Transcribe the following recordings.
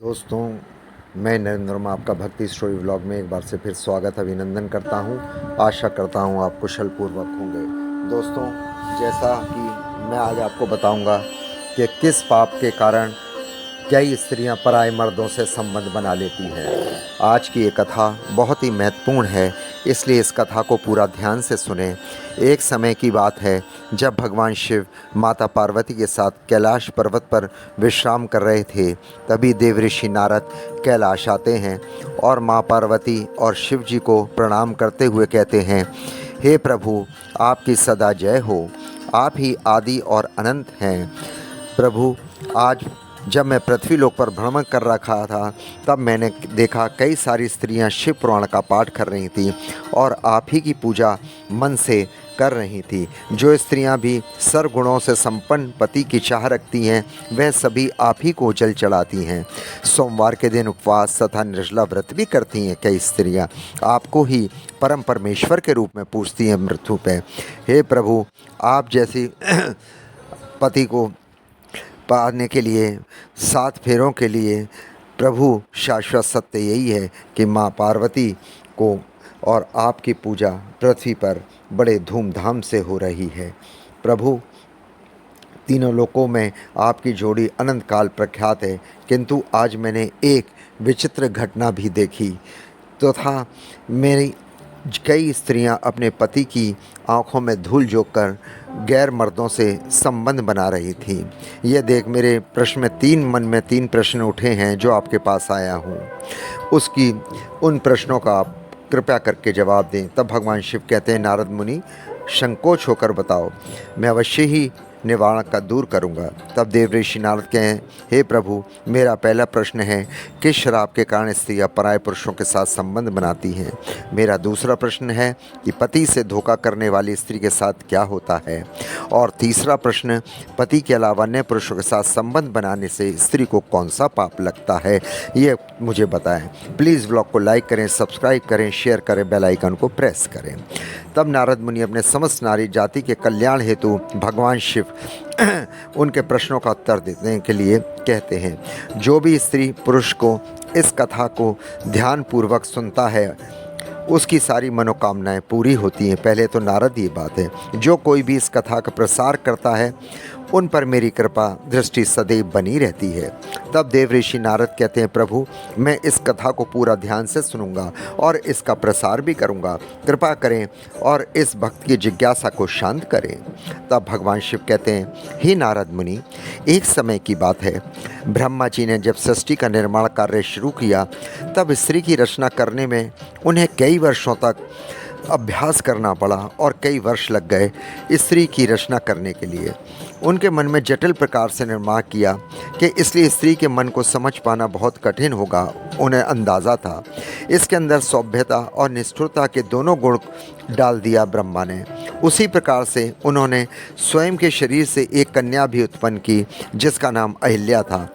दोस्तों, मैं नरेंद्र वर्मा आपका भक्ति स्टोरी व्लॉग में एक बार से फिर स्वागत अभिनंदन करता हूं। आशा करता हूं आप कुशल पूर्वक होंगे। दोस्तों, जैसा कि मैं आज आपको बताऊंगा कि किस पाप के कारण कई स्त्रियां पराये मर्दों से संबंध बना लेती हैं। आज की ये कथा बहुत ही महत्वपूर्ण है, इसलिए इस कथा को पूरा ध्यान से सुने। एक समय की बात है जब भगवान शिव माता पार्वती के साथ कैलाश पर्वत पर विश्राम कर रहे थे। तभी देवऋषि नारद कैलाश आते हैं और माँ पार्वती और शिव जी को प्रणाम करते हुए कहते हैं, हे प्रभु, आपकी सदा जय हो। आप ही आदि और अनंत हैं। प्रभु, आज जब मैं पृथ्वी लोक पर भ्रमण कर रखा था तब मैंने देखा कई सारी स्त्रियां शिव पुराण का पाठ कर रही थीं और आप ही की पूजा मन से कर रही थी। जो स्त्रियां भी सर्वगुणों से संपन्न पति की चाह रखती हैं वह सभी आप ही को जल चढ़ाती हैं। सोमवार के दिन उपवास तथा निर्जला व्रत भी करती हैं। कई स्त्रियां आपको ही परम परमेश्वर के रूप में पूजती हैं मृत्यु पे। हे प्रभु, आप जैसी पति को पाने के लिए 7 फेरों के लिए प्रभु शाश्वत सत्य यही है कि माँ पार्वती को और आपकी पूजा पृथ्वी पर बड़े धूमधाम से हो रही है। प्रभु, तीनों लोकों में आपकी जोड़ी अनंत काल प्रख्यात है, किंतु आज मैंने एक विचित्र घटना भी देखी तो था। मेरी कई स्त्रियां अपने पति की आंखों में धूल झोंक कर गैर मर्दों से संबंध बना रही थी। यह देख मेरे प्रश्न में मन में 3 प्रश्न उठे हैं जो आपके पास आया हूँ। उन प्रश्नों का आप कृपया करके जवाब दें। तब भगवान शिव कहते हैं, नारद मुनि, संकोच होकर बताओ, मैं अवश्य ही निवारण का दूर करूंगा। तब देवऋषि नारद कहें, हे प्रभु, मेरा पहला प्रश्न है, किस शराब के कारण स्त्रियां पराये पुरुषों के साथ संबंध बनाती हैं? मेरा दूसरा प्रश्न है कि पति से धोखा करने वाली स्त्री के साथ क्या होता है? और तीसरा प्रश्न, पति के अलावा अन्य पुरुषों के साथ संबंध बनाने से स्त्री को कौन सा पाप लगता है? ये मुझे बताएं। प्लीज़ ब्लॉग को लाइक करें, सब्सक्राइब करें, शेयर करें, बेल आइकन को प्रेस करें। तब नारद मुनि अपने समस्त नारी जाति के कल्याण हेतु भगवान शिव उनके प्रश्नों का उत्तर देने के लिए कहते हैं। जो भी स्त्री पुरुष को इस कथा को ध्यानपूर्वक सुनता है उसकी सारी मनोकामनाएं पूरी होती हैं। पहले तो नारद ये बात है, जो कोई भी इस कथा का प्रसार करता है उन पर मेरी कृपा दृष्टि सदैव बनी रहती है। तब देवऋषि नारद कहते हैं, प्रभु, मैं इस कथा को पूरा ध्यान से सुनूंगा और इसका प्रसार भी करूंगा। कृपा करें और इस भक्त की जिज्ञासा को शांत करें। तब भगवान शिव कहते हैं, हे नारद मुनि, एक समय की बात है, ब्रह्मा जी ने जब सृष्टि का निर्माण कार्य शुरू किया तब स्त्री की रचना करने में उन्हें कई वर्षों तक अभ्यास करना पड़ा और कई वर्ष लग गए स्त्री की रचना करने के लिए। उनके मन में जटिल प्रकार से निर्माण किया कि इसलिए स्त्री के मन को समझ पाना बहुत कठिन होगा। उन्हें अंदाज़ा था इसके अंदर सौभ्यता और निष्ठुरता के दोनों गुण डाल दिया ब्रह्मा ने। उसी प्रकार से उन्होंने स्वयं के शरीर से एक कन्या भी उत्पन्न की जिसका नाम अहिल्या था।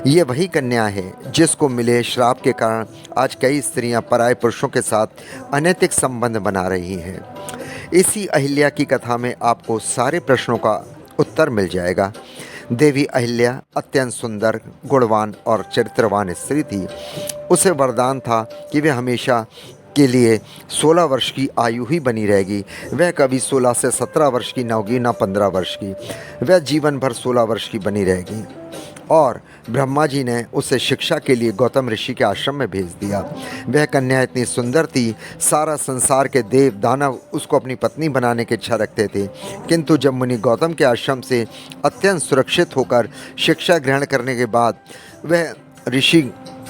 ये वही कन्या है जिसको मिले श्राप के कारण आज कई स्त्रियां पराये पुरुषों के साथ अनैतिक संबंध बना रही हैं। इसी अहिल्या की कथा में आपको सारे प्रश्नों का उत्तर मिल जाएगा। देवी अहिल्या अत्यंत सुंदर, गुणवान और चरित्रवान स्त्री थी। उसे वरदान था कि वह हमेशा के लिए 16 वर्ष की आयु ही बनी रहेगी। वह कभी 16 से 17 वर्ष की न होगी, न 15 वर्ष की। वह जीवन भर 16 वर्ष की बनी रहेगी। और ब्रह्मा जी ने उसे शिक्षा के लिए गौतम ऋषि के आश्रम में भेज दिया। वह कन्या इतनी सुंदर थी, सारा संसार के देव दानव उसको अपनी पत्नी बनाने की इच्छा रखते थे। किंतु जब मुनि गौतम के आश्रम से अत्यंत सुरक्षित होकर शिक्षा ग्रहण करने के बाद वह ऋषि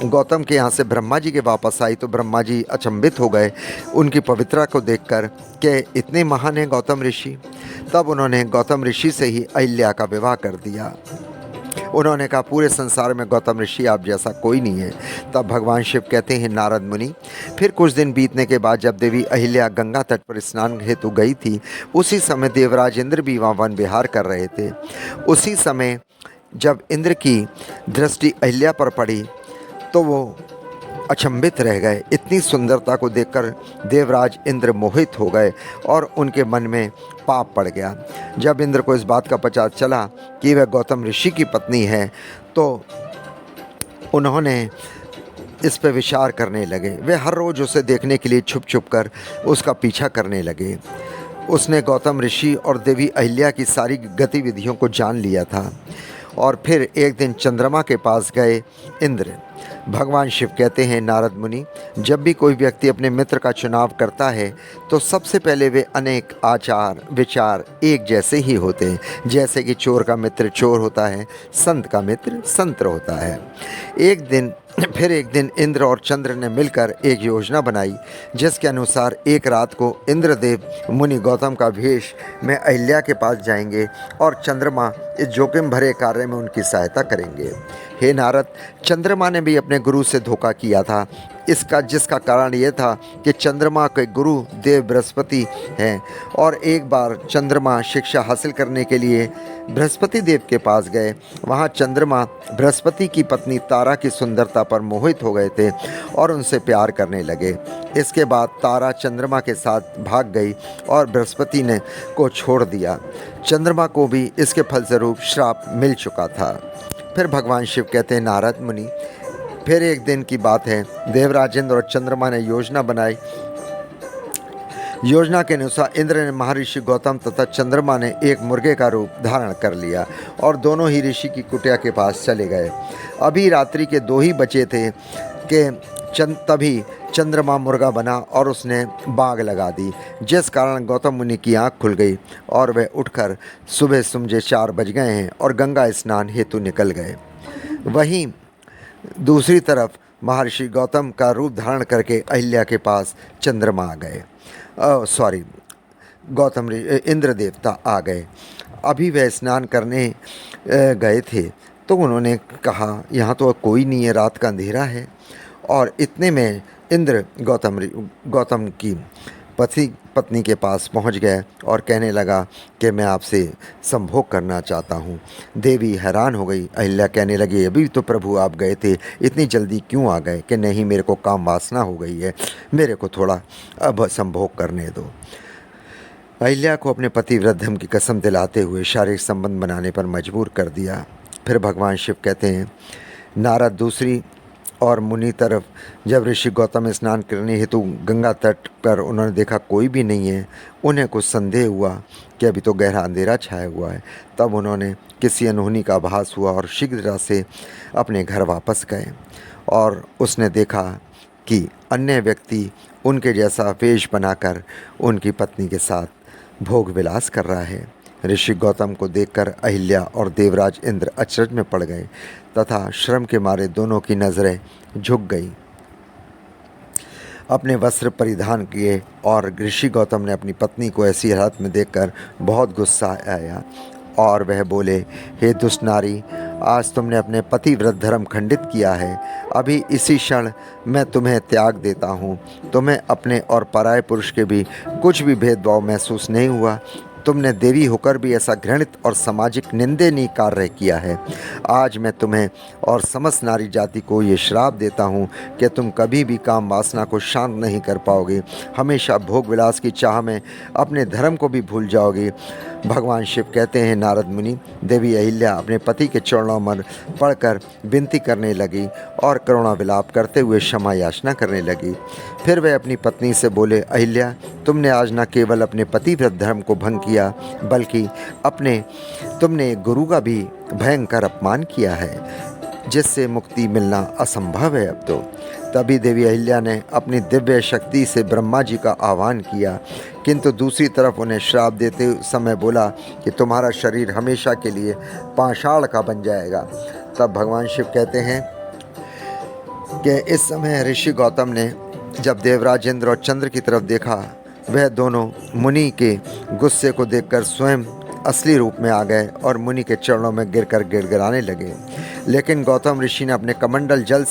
गौतम के यहाँ से ब्रह्मा जी के वापस आई तो ब्रह्मा जी अचंभित हो गए उनकी पवित्रता को देखकर कि इतने महान हैं गौतम ऋषि। तब उन्होंने गौतम ऋषि से ही अहिल्या का विवाह कर दिया। उन्होंने कहा, पूरे संसार में गौतम ऋषि आप जैसा कोई नहीं है। तब भगवान शिव कहते हैं, नारद मुनि, फिर कुछ दिन बीतने के बाद जब देवी अहिल्या गंगा तट पर स्नान हेतु गई थी, उसी समय देवराज इंद्र भी वहाँ वन विहार कर रहे थे। उसी समय जब इंद्र की दृष्टि अहिल्या पर पड़ी तो वो अचंभित रह गए। इतनी सुंदरता को देखकर देवराज इंद्र मोहित हो गए और उनके मन में पाप पड़ गया। जब इंद्र को इस बात का पता चला कि वह गौतम ऋषि की पत्नी है तो उन्होंने इस पे विचार करने लगे। वे हर रोज़ उसे देखने के लिए छुप छुप कर उसका पीछा करने लगे। उसने गौतम ऋषि और देवी अहिल्या की सारी गतिविधियों को जान लिया था। और फिर एक दिन चंद्रमा के पास गए इंद्र। भगवान शिव कहते हैं, नारद मुनि, जब भी कोई व्यक्ति अपने मित्र का चुनाव करता है तो सबसे पहले वे अनेक आचार विचार एक जैसे ही होते हैं। जैसे कि चोर का मित्र चोर होता है, संत का मित्र संत होता है। फिर एक दिन इंद्र और चंद्र ने मिलकर एक योजना बनाई, जिसके अनुसार एक रात को इंद्रदेव मुनि गौतम का भेष में अहिल्या के पास जाएंगे और चंद्रमा इस जोखिम भरे कार्य में उनकी सहायता करेंगे। हे नारद, चंद्रमा ने भी अपने गुरु से धोखा किया था, जिसका कारण ये था कि चंद्रमा के गुरु देव बृहस्पति हैं। और एक बार चंद्रमा शिक्षा हासिल करने के लिए बृहस्पति देव के पास गए। वहाँ चंद्रमा बृहस्पति की पत्नी तारा की सुंदरता पर मोहित हो गए थे और उनसे प्यार करने लगे। इसके बाद तारा चंद्रमा के साथ भाग गई और बृहस्पति ने को छोड़ दिया। चंद्रमा को भी इसके फलस्वरूप श्राप मिल चुका था। फिर भगवान शिव कहते हैं, नारद मुनि, फिर एक दिन की बात है, देवराज इंद्र और चंद्रमा ने योजना बनाई। योजना के अनुसार इंद्र ने महर्षि गौतम तथा चंद्रमा ने एक मुर्गे का रूप धारण कर लिया और दोनों ही ऋषि की कुटिया के पास चले गए। अभी रात्रि के 2 ही बचे थे कि तभी चंद्रमा मुर्गा बना और उसने बाग लगा दी, जिस कारण गौतम मुनि की आँख खुल गई और वे उठकर सुबह समझे 4 बज गए हैं और गंगा स्नान हेतु निकल गए। वहीं दूसरी तरफ महर्षि गौतम का रूप धारण करके अहिल्या के पास चंद्रमा आ गए। इंद्र देवता आ गए। अभी वह स्नान करने गए थे तो उन्होंने कहा, यहाँ तो कोई नहीं है, रात का अंधेरा है। और इतने में इंद्र गौतम की पत्नी के पास पहुंच गए और कहने लगा कि मैं आपसे संभोग करना चाहता हूं। देवी हैरान हो गई। अहिल्या कहने लगी, अभी तो प्रभु आप गए थे, इतनी जल्दी क्यों आ गए? कि नहीं, मेरे को काम वासना हो गई है, मेरे को थोड़ा अब संभोग करने दो। अहिल्या को अपने पतिव्रत धर्म की कसम दिलाते हुए शारीरिक संबंध बनाने पर मजबूर कर दिया। फिर भगवान शिव कहते हैं, नारद, दूसरी और मुनि तरफ जब ऋषि गौतम स्नान करने हेतु गंगा तट पर उन्होंने देखा कोई भी नहीं है, उन्हें कुछ संदेह हुआ कि अभी तो गहरा अंधेरा छाया हुआ है। तब उन्होंने किसी अनहोनी का आभास हुआ और शीघ्रता से अपने घर वापस गए और उसने देखा कि अन्य व्यक्ति उनके जैसा वेश बनाकर उनकी पत्नी के साथ भोग विलास कर रहा है। ऋषि गौतम को देखकर अहिल्या और देवराज इंद्र अचरज में पड़ गए तथा श्रम के मारे दोनों की नज़रें झुक गई। अपने वस्त्र परिधान किए और ऋषि गौतम ने अपनी पत्नी को ऐसी हालत में देखकर बहुत गुस्सा आया और वह बोले, हे दुष्ट नारी, आज तुमने अपने पतिव्रत धर्म खंडित किया है। अभी इसी क्षण मैं तुम्हें त्याग देता हूँ। तुम्हें अपने और पराये पुरुष के भी कुछ भी भेदभाव महसूस नहीं हुआ। तुमने देवी होकर भी ऐसा घृणित और सामाजिक निंदनीय कार्य किया है। आज मैं तुम्हें और समस्त नारी जाति को ये श्राप देता हूँ कि तुम कभी भी काम वासना को शांत नहीं कर पाओगे। हमेशा भोग विलास की चाह में अपने धर्म को भी भूल जाओगे। भगवान शिव कहते हैं, नारद मुनि, देवी अहिल्या अपने पति के चरणों में पड़कर विनती करने लगी और करुणा विलाप करते हुए क्षमा याचना करने लगी। फिर वह अपनी पत्नी से बोले, अहिल्या, तुमने आज न केवल अपने पतिव्रत धर्म को भंग किया बल्कि तुमने गुरु का भी भयंकर अपमान किया है, जिससे मुक्ति मिलना असंभव है अब तो। तभी देवी अहिल्या ने अपनी दिव्य शक्ति से ब्रह्मा जी का आह्वान किया, किंतु दूसरी तरफ उन्हें श्राप देते समय बोला कि तुम्हारा शरीर हमेशा के लिए पाषाण का बन जाएगा। तब भगवान शिव कहते हैं कि इस समय ऋषि गौतम ने जब देवराज इंद्र और चंद्र की तरफ देखा, वह दोनों मुनि के गुस्से को देखकर स्वयं असली रूप में आ गए और मुनि के चरणों में गिरकर गिड़गिड़ाने लगे। लेकिन गौतम ऋषि ने अपने कमंडल जल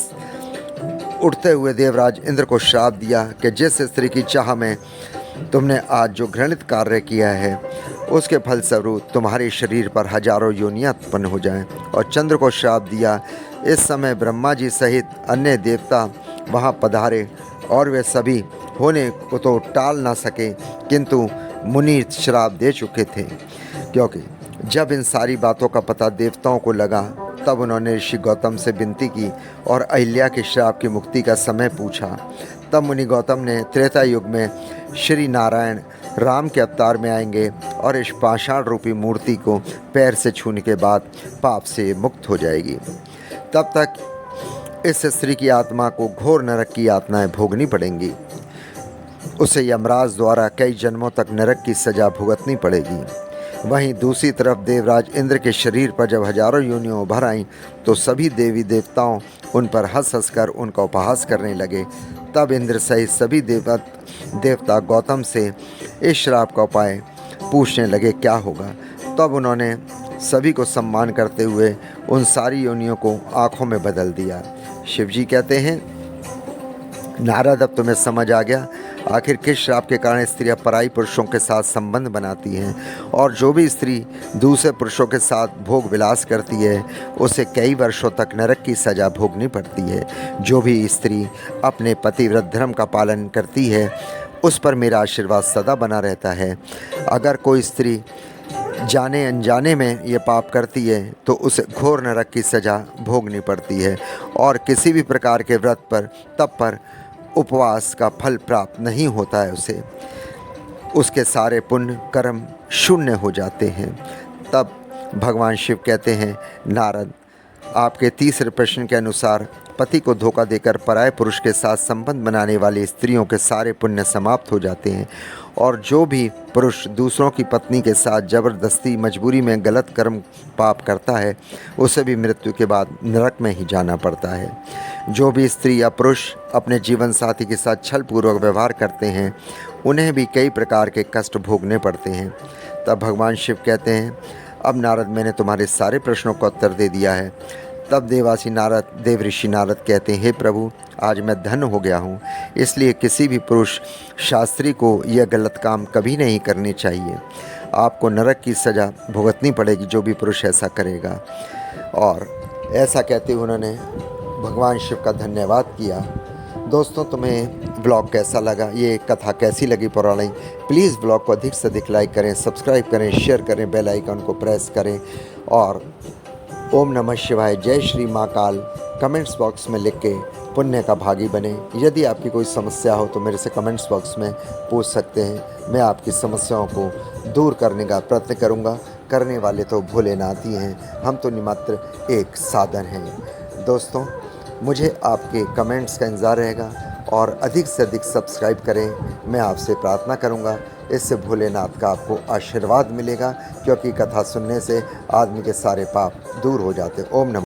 उठते हुए देवराज इंद्र को श्राप दिया कि जिस स्त्री की चाह में तुमने आज जो घृणित कार्य किया है, उसके फलस्वरूप तुम्हारे शरीर पर हजारों योनियां उत्पन्न हो जाएं। और चंद्र को श्राप दिया। इस समय ब्रह्मा जी सहित अन्य देवता वहां पधारे और वे सभी होने को तो टाल ना सके, किंतु मुनि श्राप दे चुके थे। क्योंकि जब इन सारी बातों का पता देवताओं को लगा तब उन्होंने ऋषि गौतम से विनती की और अहिल्या के श्राप की मुक्ति का समय पूछा। तब मुनि गौतम ने त्रेता युग में श्री नारायण राम के अवतार में आएंगे और इस पाषाण रूपी मूर्ति को पैर से छूने के बाद पाप से मुक्त हो जाएगी। तब तक इस स्त्री की आत्मा को घोर नरक की यातनाएं भोगनी पड़ेंगी। उसे यमराज द्वारा कई जन्मों तक नरक की सजा भुगतनी पड़ेगी। वहीं दूसरी तरफ देवराज इंद्र के शरीर पर जब हजारों योनियां उभर आईं तो सभी देवी देवताओं उन पर हंस हंस कर उनका उपहास करने लगे। तब इंद्र सहित सभी देवता गौतम से इस श्राप का उपाय पूछने लगे क्या होगा। तब उन्होंने सभी को सम्मान करते हुए उन सारी योनियों को आँखों में बदल दिया। शिव जी कहते हैं, नारद अब तुम्हें समझ आ गया आखिर किस श्राप के कारण स्त्रियां पराई पुरुषों के साथ संबंध बनाती हैं, और जो भी स्त्री दूसरे पुरुषों के साथ भोग विलास करती है उसे कई वर्षों तक नरक की सजा भोगनी पड़ती है। जो भी स्त्री अपने पतिव्रत धर्म का पालन करती है उस पर मेरा आशीर्वाद सदा बना रहता है। अगर कोई स्त्री जाने अनजाने में ये पाप करती है तो उसे घोर नरक की सजा भोगनी पड़ती है और किसी भी प्रकार के व्रत पर तप पर उपवास का फल प्राप्त नहीं होता है। उसके सारे पुण्य कर्म शून्य हो जाते हैं। तब भगवान शिव कहते हैं, नारद आपके तीसरे प्रश्न के अनुसार पति को धोखा देकर पराये पुरुष के साथ संबंध बनाने वाली स्त्रियों के सारे पुण्य समाप्त हो जाते हैं और जो भी पुरुष दूसरों की पत्नी के साथ जबरदस्ती मजबूरी में गलत कर्म पाप करता है उसे भी मृत्यु के बाद नरक में ही जाना पड़ता है। जो भी स्त्री या पुरुष अपने जीवन साथी के साथ छलपूर्वक व्यवहार करते हैं उन्हें भी कई प्रकार के कष्ट भोगने पड़ते हैं। तब भगवान शिव कहते हैं, अब नारद मैंने तुम्हारे सारे प्रश्नों का उत्तर दे दिया है। तब देव ऋषि नारद कहते हैं, हे प्रभु आज मैं धन्य हो गया हूँ, इसलिए किसी भी पुरुष शास्त्री को यह गलत काम कभी नहीं करनी चाहिए। आपको नरक की सज़ा भुगतनी पड़ेगी जो भी पुरुष ऐसा करेगा। और ऐसा कहते हुए उन्होंने भगवान शिव का धन्यवाद किया। दोस्तों तुम्हें ब्लॉग कैसा लगा, ये कथा कैसी लगी पौराणिक, प्लीज़ ब्लॉग को अधिक से अधिक लाइक करें, सब्सक्राइब करें, शेयर करें, बेल आइकन को प्रेस करें और ओम नमः शिवाय, जय श्री महाकाल कमेंट्स बॉक्स में लिख के पुण्य का भागी बने। यदि आपकी कोई समस्या हो तो मेरे से कमेंट्स बॉक्स में पूछ सकते हैं। मैं आपकी समस्याओं को दूर करने का प्रयत्न करूंगा। करने वाले तो भोलेनाथ ही हैं, हम तो निमात्र एक साधन हैं। दोस्तों मुझे आपके कमेंट्स का इंतज़ार रहेगा और अधिक से अधिक सब्सक्राइब करें। मैं आपसे प्रार्थना करूंगा, इससे भोलेनाथ का आपको आशीर्वाद मिलेगा, क्योंकि कथा सुनने से आदमी के सारे पाप दूर हो जाते। ओम नमः।